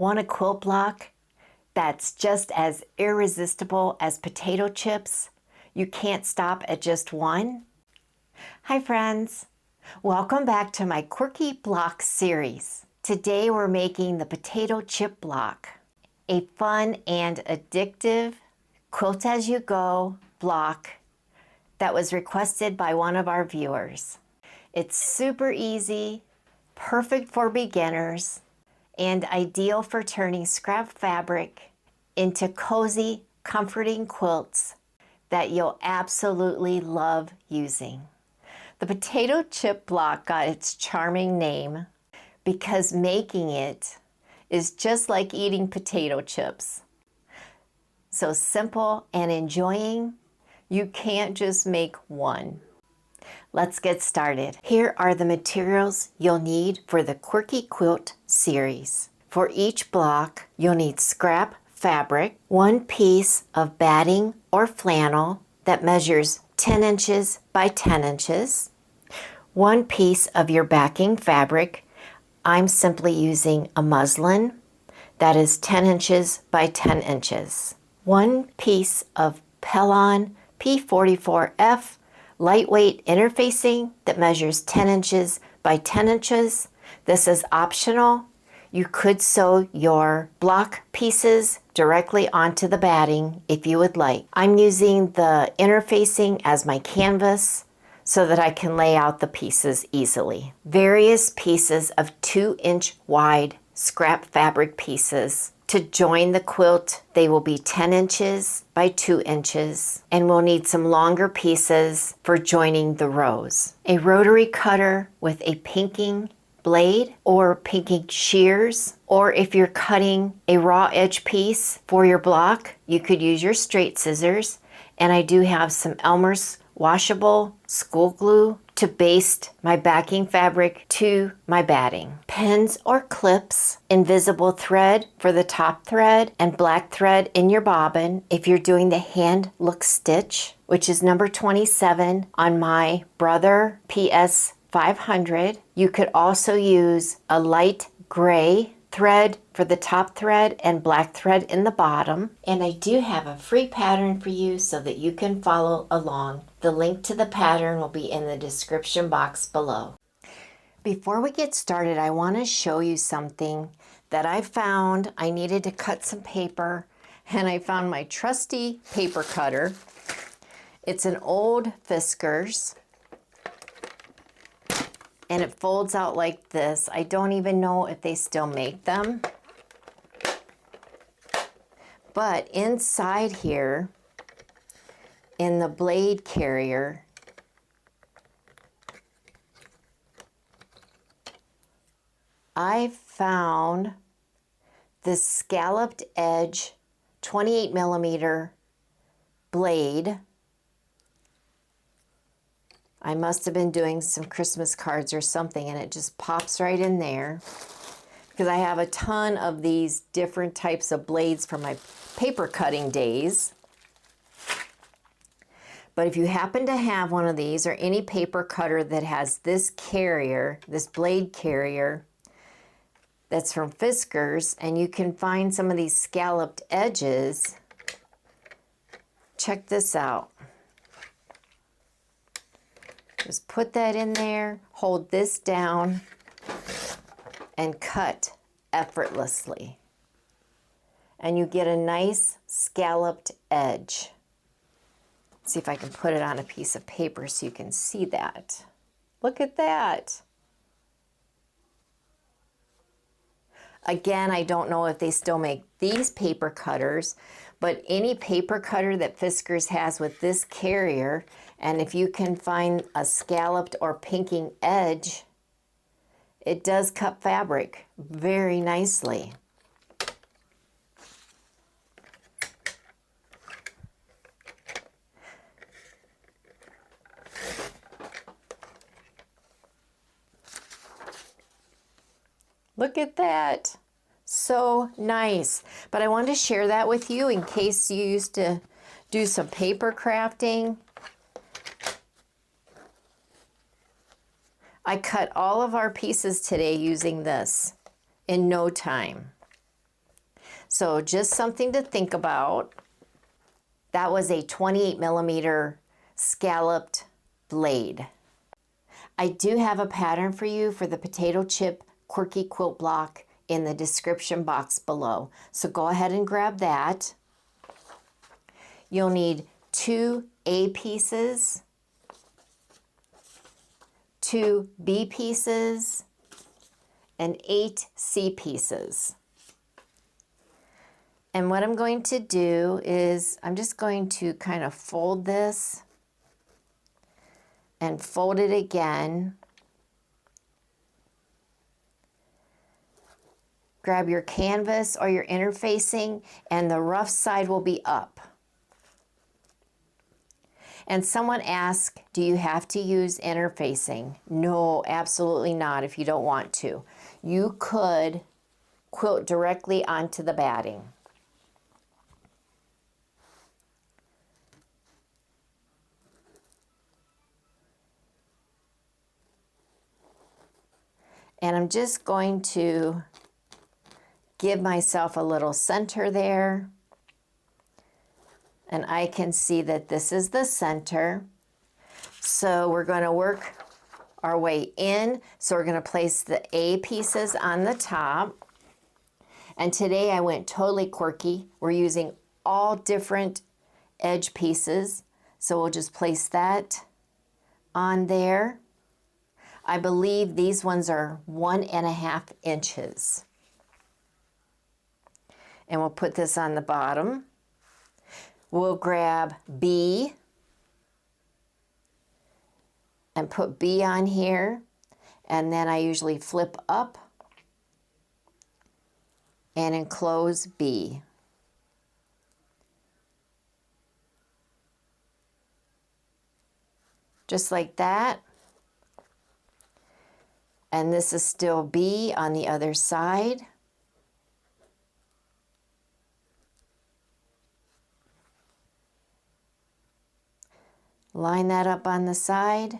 Want a quilt block that's just as irresistible as potato chips? You can't stop at just one? Hi friends, welcome back to my Quirky Block series. Today we're making the Potato Chip Block, a fun and addictive quilt-as-you-go block that was requested by one of our viewers. It's super easy, perfect for beginners, and ideal for turning scrap fabric into cozy, comforting quilts that you'll absolutely love using. The potato chip block got its charming name because making it is just like eating potato chips. So simple and enjoying, you can't just make one. Let's get started. Here are the materials you'll need for the Quirky Quilt series. For each block, you'll need scrap fabric, one piece of batting or flannel that measures 10 inches by 10 inches, one piece of your backing fabric. I'm simply using a muslin that is 10 inches by 10 inches, one piece of Pellon P44F lightweight interfacing that measures 10 inches by 10 inches. This is optional. You could sew your block pieces directly onto the batting if you would like. I'm using the interfacing as my canvas so that I can lay out the pieces easily. Various pieces of 2-inch wide scrap fabric pieces. To join the quilt, they will be 10 inches by 2 inches, and we'll need some longer pieces for joining the rows. A rotary cutter with a pinking blade or pinking shears, or if you're cutting a raw edge piece for your block, you could use your straight scissors. And I do have some Elmer's washable school glue to baste my backing fabric to my batting. Pins or clips, invisible thread for the top thread, and black thread in your bobbin if you're doing the hand look stitch, which is number 27 on my Brother PS 500. You could also use a light gray thread for the top thread and black thread in the bottom. And I do have a free pattern for you so that you can follow along. The link to the pattern will be in the description box below. Before we get started, I want to show you something that I found. I needed to cut some paper, and I found my trusty paper cutter. It's an old Fiskars, and it folds out like this. I don't even know if they still make them. But inside here, in the blade carrier, I found this scalloped edge 28 millimeter blade. I must have been doing some Christmas cards or something, and it just pops right in there because I have a ton of these different types of blades from my paper cutting days. But if you happen to have one of these or any paper cutter that has this carrier, this blade carrier, that's from Fiskars, and you can find some of these scalloped edges, check this out. Just put that in there, hold this down, and cut effortlessly. And you get a nice scalloped edge. See if I can put it on a piece of paper so you can see that. Look at that. Again, I don't know if they still make these paper cutters, but any paper cutter that Fiskars has with this carrier, and if you can find a scalloped or pinking edge, it does cut fabric very nicely. Look at that. So nice. But I wanted to share that with you in case you used to do some paper crafting. I cut all of our pieces today using this in no time. So just something to think about. That was a 28mm scalloped blade. I do have a pattern for you for the Potato Chip Quirky Quilt Block in the description box below. So go ahead and grab that. You'll need 2 A pieces, 2 B pieces, and 8 C pieces. And what I'm going to do is I'm just going to kind of fold this and fold it again. Grab your canvas or your interfacing, and the rough side will be up. And someone asked, do you have to use interfacing? No, absolutely not if you don't want to. You could quilt directly onto the batting. And I'm just going to give myself a little center there. And I can see that this is the center. So we're going to work our way in. So we're going to place the A pieces on the top. And today I went totally quirky. We're using all different edge pieces. So we'll just place that on there. I believe these ones are 1.5 inches. And we'll put this on the bottom. We'll grab B and put B on here. And then I usually flip up and enclose B. Just like that. And this is still B on the other side. Line that up on the side.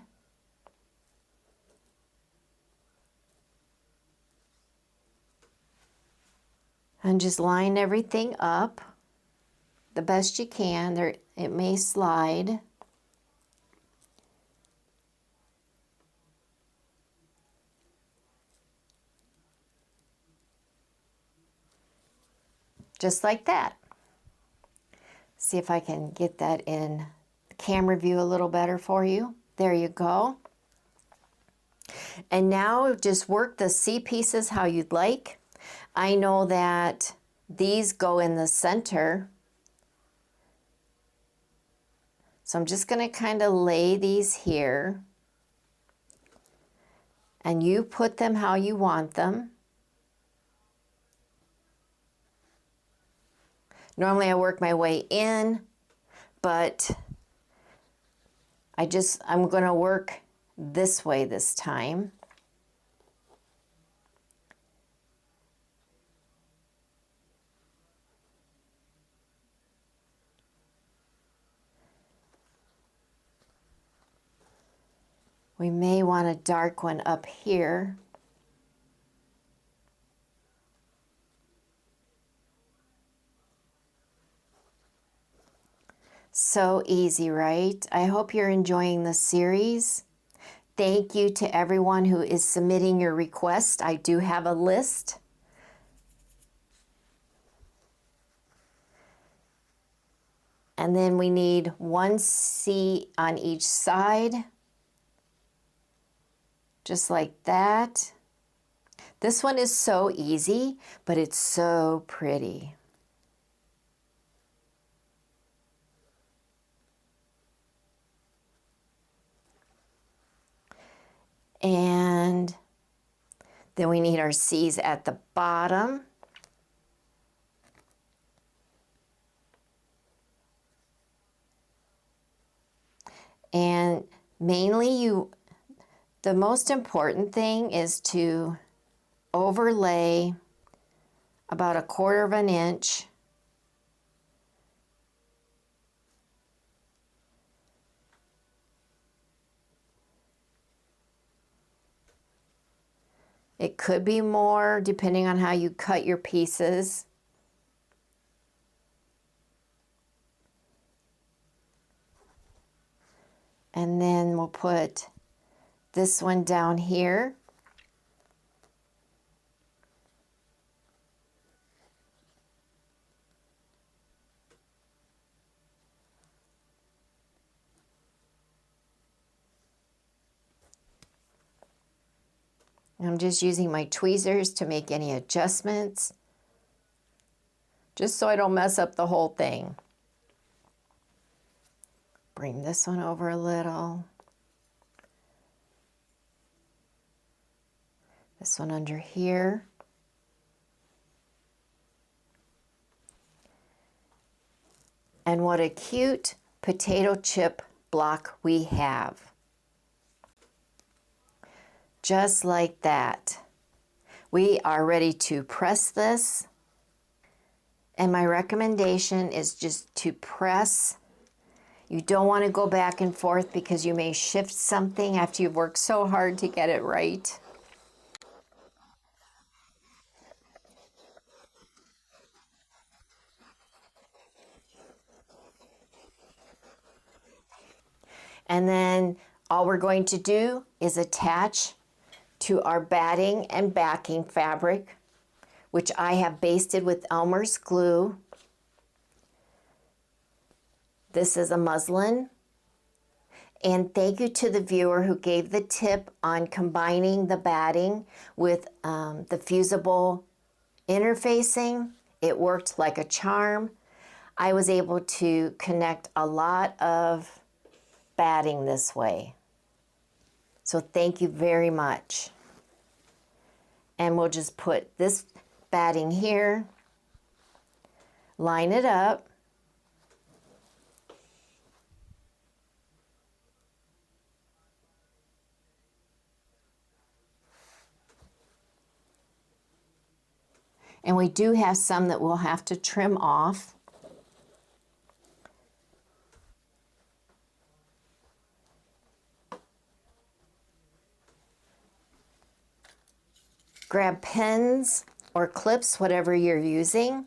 And just line everything up the best you can. There, it may slide. Just like that. See if I can get that in the camera view a little better for you. There you go. And now just work the C pieces how you'd like. I know that these go in the center. So I'm just going to kind of lay these here. And you put them how you want them. Normally I work my way in, but I'm going to work this way this time. We may want a dark one up here. So easy, right? I hope you're enjoying the series. Thank you to everyone who is submitting your request. I do have a list. And then we need 1 C on each side. Just like that. This one is so easy, but it's so pretty. And then we need our C's at the bottom. And mainly the most important thing is to overlay about 1/4 inch It could be more depending on how you cut your pieces. And then we'll put this one down here. I'm just using my tweezers to make any adjustments, just so I don't mess up the whole thing. Bring this one over a little. This one under here. And what a cute potato chip block we have. Just like that. We are ready to press this. And my recommendation is just to press. You don't want to go back and forth because you may shift something after you've worked so hard to get it right. And then all we're going to do is attach to our batting and backing fabric, which I have basted with Elmer's glue. This is a muslin. And thank you to the viewer who gave the tip on combining the batting with the fusible interfacing. It worked like a charm. I was able to connect a lot of batting this way. So thank you very much. And we'll just put this batting here, line it up, and we do have some that we'll have to trim off. Grab pins or clips, whatever you're using.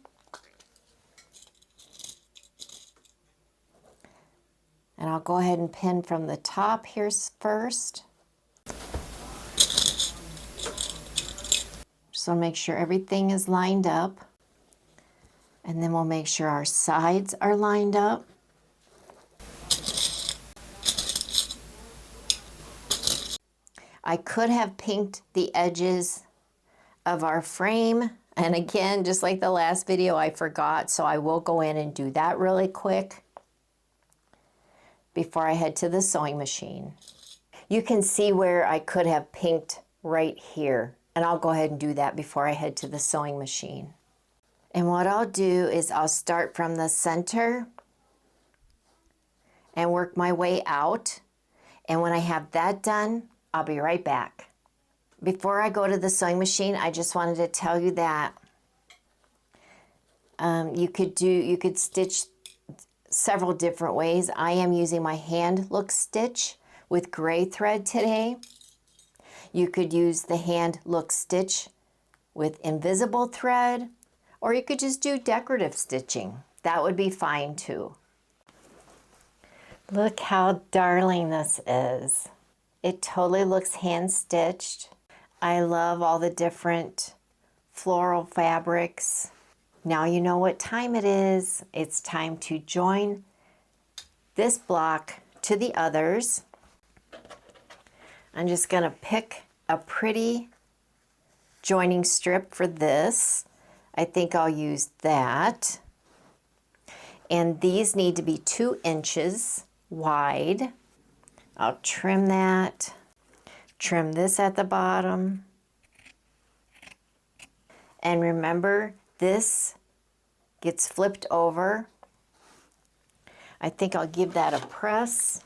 And I'll go ahead and pin from the top here first. Just want to make sure everything is lined up. And then we'll make sure our sides are lined up. I could have pinked the edges of our frame, and again, just like the last video, I forgot, so I will go in and do that really quick before I head to the sewing machine. You can see where I could have pinked right here, and I'll go ahead and do that before I head to the sewing machine. And what I'll do is I'll start from the center and work my way out, and when I have that done, I'll be right back. Before I go to the sewing machine, I just wanted to tell you that you could stitch several different ways. I am using my hand look stitch with gray thread today. You could use the hand look stitch with invisible thread, or you could just do decorative stitching. That would be fine too. Look how darling this is. It totally looks hand stitched. I love all the different floral fabrics. Now you know what time it is. It's time to join this block to the others. I'm just going to pick a pretty joining strip for this. I think I'll use that. And these need to be 2 inches wide. I'll trim that. Trim this at the bottom. And remember, this gets flipped over. I think I'll give that a press.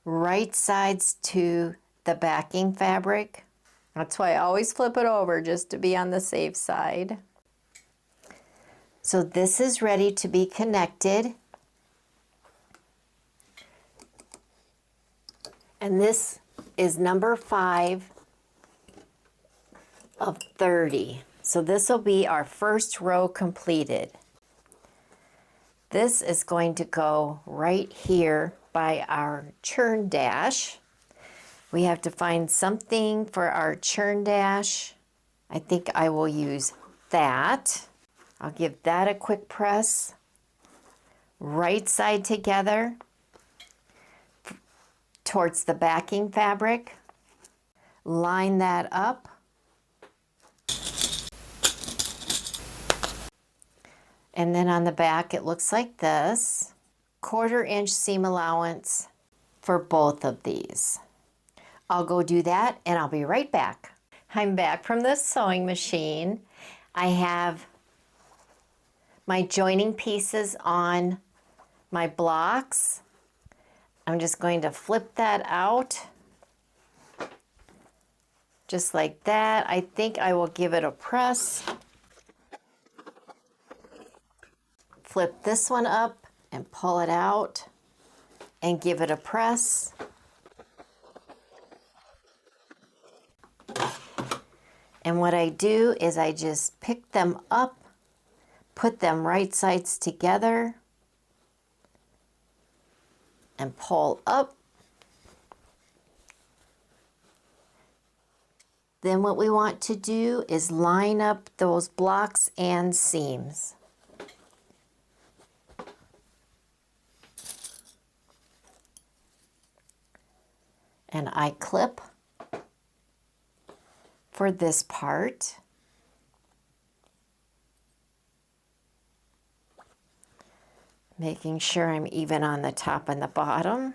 Right sides to the backing fabric. That's why I always flip it over, just to be on the safe side. So this is ready to be connected. And this is number 5 of 30. So this will be our first row completed. This is going to go right here by our churn dash. We have to find something for our churn dash. I think I will use that. I'll give that a quick press. Right side together towards the backing fabric. Line that up. And then on the back it looks like this. 1/4 inch seam allowance for both of these. I'll go do that and I'll be right back. I'm back from the sewing machine. I have my joining pieces on my blocks. I'm just going to flip that out. Just like that. I think I will give it a press. Flip this one up and pull it out and give it a press. And what I do is I just pick them up, put them right sides together, and pull up. Then what we want to do is line up those blocks and seams. And I clip for this part. Making sure I'm even on the top and the bottom.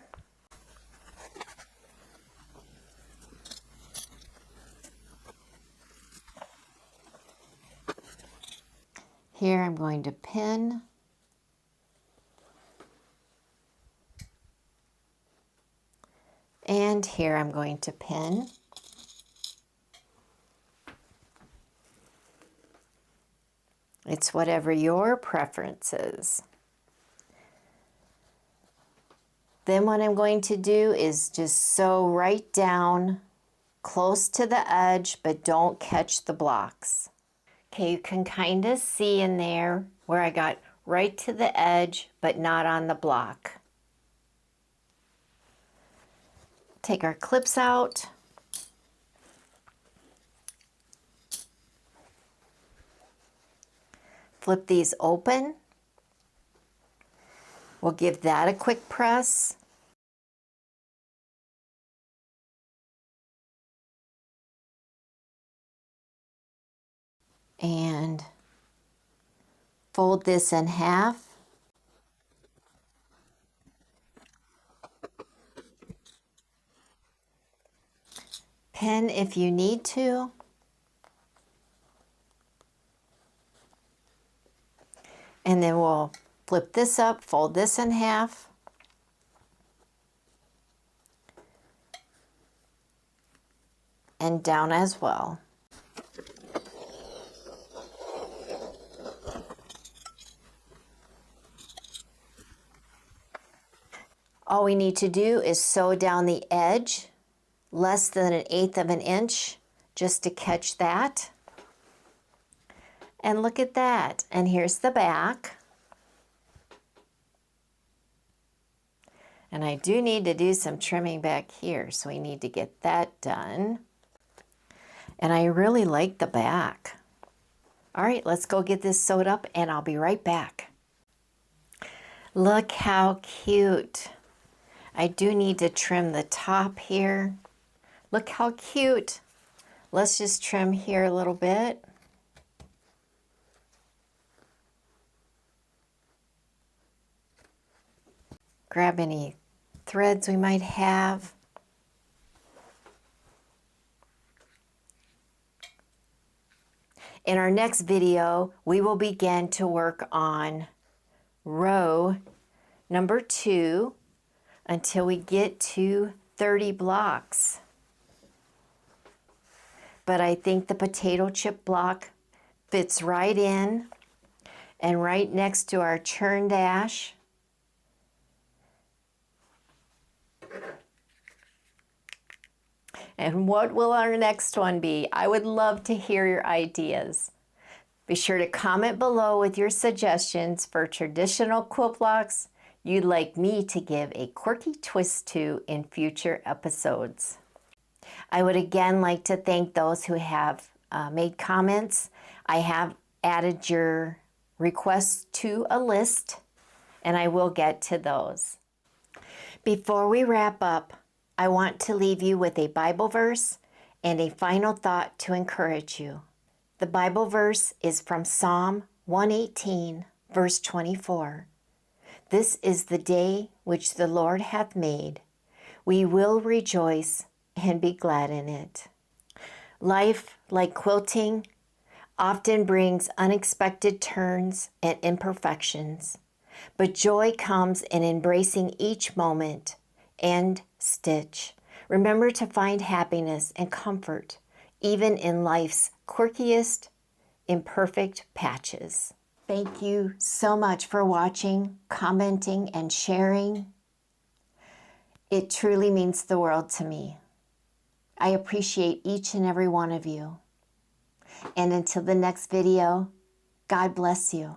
Here I'm going to pin. And here I'm going to pin. It's whatever your preference is. Then what I'm going to do is just sew right down close to the edge, but don't catch the blocks. Okay, you can kind of see in there where I got right to the edge, but not on the block. Take our clips out. Flip these open. We'll give that a quick press. And fold this in half. Pin if you need to. And then we'll flip this up, fold this in half. And down as well. All we need to do is sew down the edge, less than 1/8 of an inch, just to catch that. And look at that. And here's the back. And I do need to do some trimming back here, so we need to get that done. And I really like the back. All right, let's go get this sewed up and I'll be right back. Look how cute. I do need to trim the top here. Look how cute. Let's just trim here a little bit. Grab any threads we might have. In our next video, we will begin to work on row number 2 until we get to 30 blocks. But I think the potato chip block fits right in and right next to our churn dash. And what will our next one be? I would love to hear your ideas. Be sure to comment below with your suggestions for traditional quilt blocks you'd like me to give a quirky twist to in future episodes. I would again like to thank those who have made comments. I have added your requests to a list, and I will get to those. Before we wrap up, I want to leave you with a Bible verse and a final thought to encourage you. The Bible verse is from Psalm 118, verse 24. This is the day which the Lord hath made. We will rejoice and be glad in it. Life, like quilting, often brings unexpected turns and imperfections, but joy comes in embracing each moment and stitch. Remember to find happiness and comfort even in life's quirkiest, imperfect patches. Thank you so much for watching, commenting, and sharing. It truly means the world to me. I appreciate each and every one of you. And until the next video, God bless you.